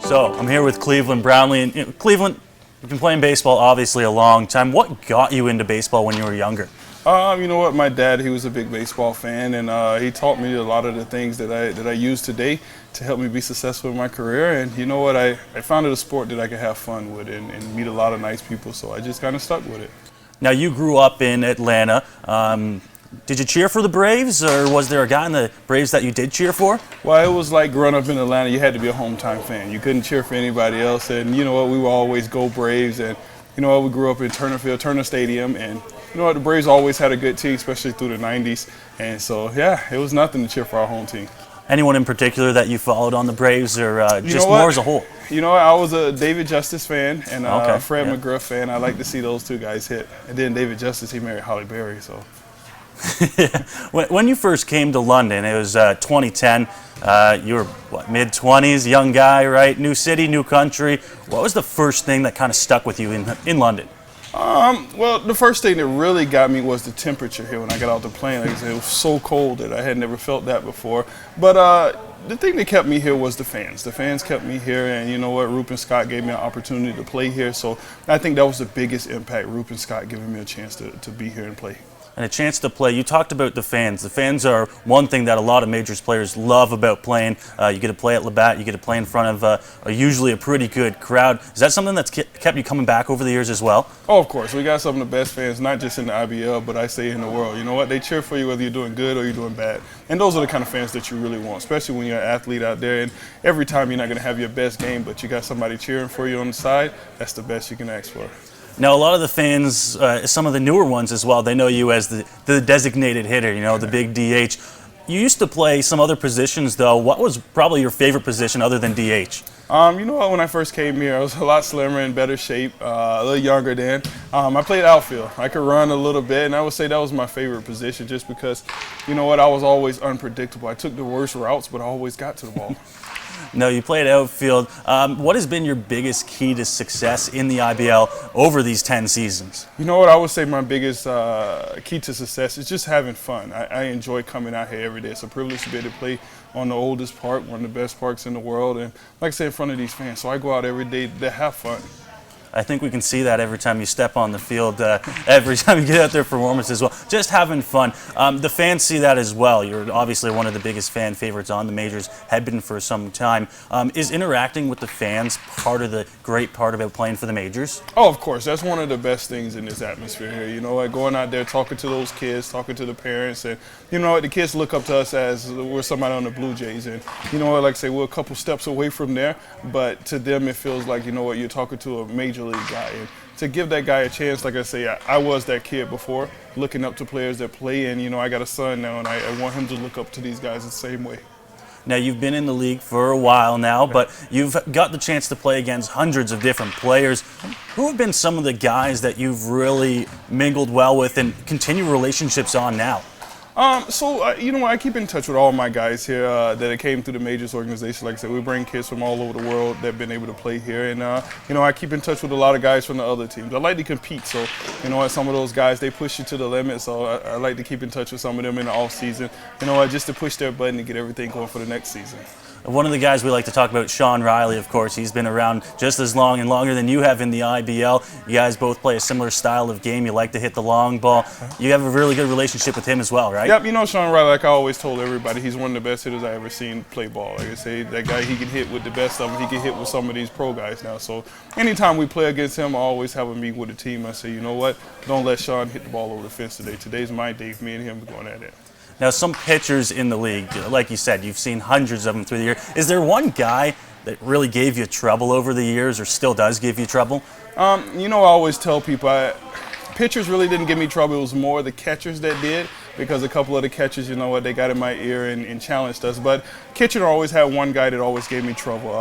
So I'm here with Cleveland Brownlee, and Cleveland, you've been playing baseball obviously a long time. What got you into baseball when you were younger? You know what? My dad, he was a big baseball fan, and he taught me a lot of the things that I use today to help me be successful in my career. And you know what? I found it a sport that I could have fun with and meet a lot of nice people, so I just kind of stuck with it. Now, you grew up in Atlanta. Did you cheer for the Braves, or was there a guy in the Braves that you did cheer for? Well, it was like growing up in Atlanta, you had to be a hometown fan. You couldn't cheer for anybody else, and you know what? We would always go Braves, and you know what? We grew up in Turner Stadium, and you know what? The Braves always had a good team, especially through the 90s, and so, yeah, it was nothing to cheer for our home team. Anyone in particular that you followed on the Braves, or just more as a whole? You know, I was a David Justice fan and a Fred yeah. McGriff fan. I like to see those two guys hit. And then David Justice, he married Holly Berry, so. When you first came to London, it was 2010. You were, what, mid-20s, young guy, right? New city, new country. What was the first thing that kind of stuck with you in London? Well, the first thing that really got me was the temperature here when I got out the plane. Like I said, it was so cold that I had never felt that before. But the thing that kept me here was the fans. The fans kept me here, and you know what? Rupen Scott gave me an opportunity to play here. So I think that was the biggest impact, Rupen Scott giving me a chance to be here and play. And a chance to play. You talked about the fans. The fans are one thing that a lot of majors players love about playing. You get to play at Labatt. You get to play in front of usually a pretty good crowd. Is that something that's kept you coming back over the years as well? Oh, of course. We got some of the best fans, not just in the IBL, but I say in the world. You know what? They cheer for you whether you're doing good or you're doing bad. And those are the kind of fans that you really want, especially when you're an athlete out there. And every time you're not going to have your best game, but you got somebody cheering for you on the side, that's the best you can ask for. Now, a lot of the fans, some of the newer ones as well, they know you as the designated hitter, you know, the big DH. You used to play some other positions, though. What was probably your favorite position other than DH? You know what, when I first came here, I was a lot slimmer, in better shape, a little younger then. I played outfield. I could run a little bit, and I would say that was my favorite position just because, you know what, I was always unpredictable. I took the worst routes, but I always got to the ball. No, you played outfield. What has been your biggest key to success in the IBL over these 10 seasons? You know what, I would say my biggest key to success is just having fun. I enjoy coming out here every day. It's a privilege to be able to play on the oldest park, one of the best parks in the world, and like I said, in front of these fans. So I go out every day to have fun. I think we can see that every time you step on the field, every time you get out there for performance as well. Just having fun. The fans see that as well. You're obviously one of the biggest fan favorites on the majors, have been for some time. Is interacting with the fans part of the great part about playing for the majors? Oh, of course. That's one of the best things in this atmosphere here. You know, like going out there, talking to those kids, talking to the parents, and you know what, the kids look up to us as we're somebody on the Blue Jays. And you know what, like I say, we're a couple steps away from there, but to them it feels like, you know what, you're talking to a major league guy. And to give that guy a chance, like I say, I was that kid before, looking up to players that play, and you know, I got a son now, and I want him to look up to these guys the same way. Now, you've been in the league for a while now, but you've got the chance to play against hundreds of different players. Who have been some of the guys that you've really mingled well with and continue relationships on now? You know, I keep in touch with all my guys here that came through the majors organization. Like I said, we bring kids from all over the world that have been able to play here. And, you know, I keep in touch with a lot of guys from the other teams. I like to compete. So, you know, some of those guys, they push you to the limit. So I like to keep in touch with some of them in the off season, you know, just to push their button and get everything going for the next season. One of the guys we like to talk about, Sean Riley, of course. He's been around just as long and longer than you have in the IBL. You guys both play a similar style of game. You like to hit the long ball. You have a really good relationship with him as well, right? Yep, you know Sean Riley, like I always told everybody, he's one of the best hitters I ever seen play ball. Like I say, that guy, he can hit with the best of them. He can hit with some of these pro guys now. So anytime we play against him, I always have a meeting with the team. I say, you know what, don't let Sean hit the ball over the fence today. Today's my day. Me and him are going at it. Now, some pitchers in the league, like you said, you've seen hundreds of them through the year. Is there one guy that really gave you trouble over the years or still does give you trouble? You know, I always tell people, pitchers really didn't give me trouble. It was more the catchers that did, because a couple of the catchers, you know what, they got in my ear and challenged us. But Kitchener always had one guy that always gave me trouble,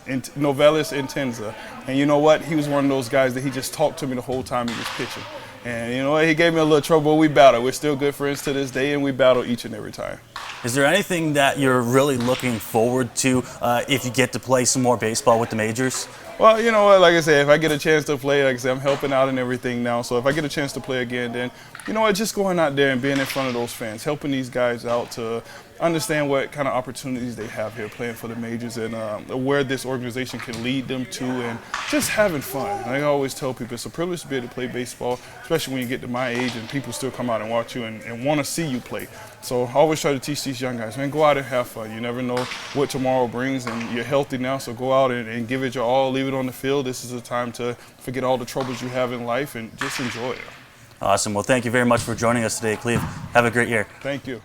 Novelis Intenza. And you know what, he was one of those guys that he just talked to me the whole time he was pitching. And you know, he gave me a little trouble, but we battled. We're still good friends to this day, and we battle each and every time. Is there anything that you're really looking forward to if you get to play some more baseball with the majors? Well, you know what, like I said, if I get a chance to play, like I said, I'm helping out and everything now. So if I get a chance to play again, then, you know what, just going out there and being in front of those fans, helping these guys out to, understand what kind of opportunities they have here playing for the majors, and where this organization can lead them to, and just having fun. And I always tell people it's a privilege to be able to play baseball, especially when you get to my age and people still come out and watch you and want to see you play. So I always try to teach these young guys, man, go out and have fun. You never know what tomorrow brings, and you're healthy now, so go out and give it your all, leave it on the field. This is a time to forget all the troubles you have in life and just enjoy it. Awesome. Well, thank you very much for joining us today, Cleve. Have a great year. Thank you.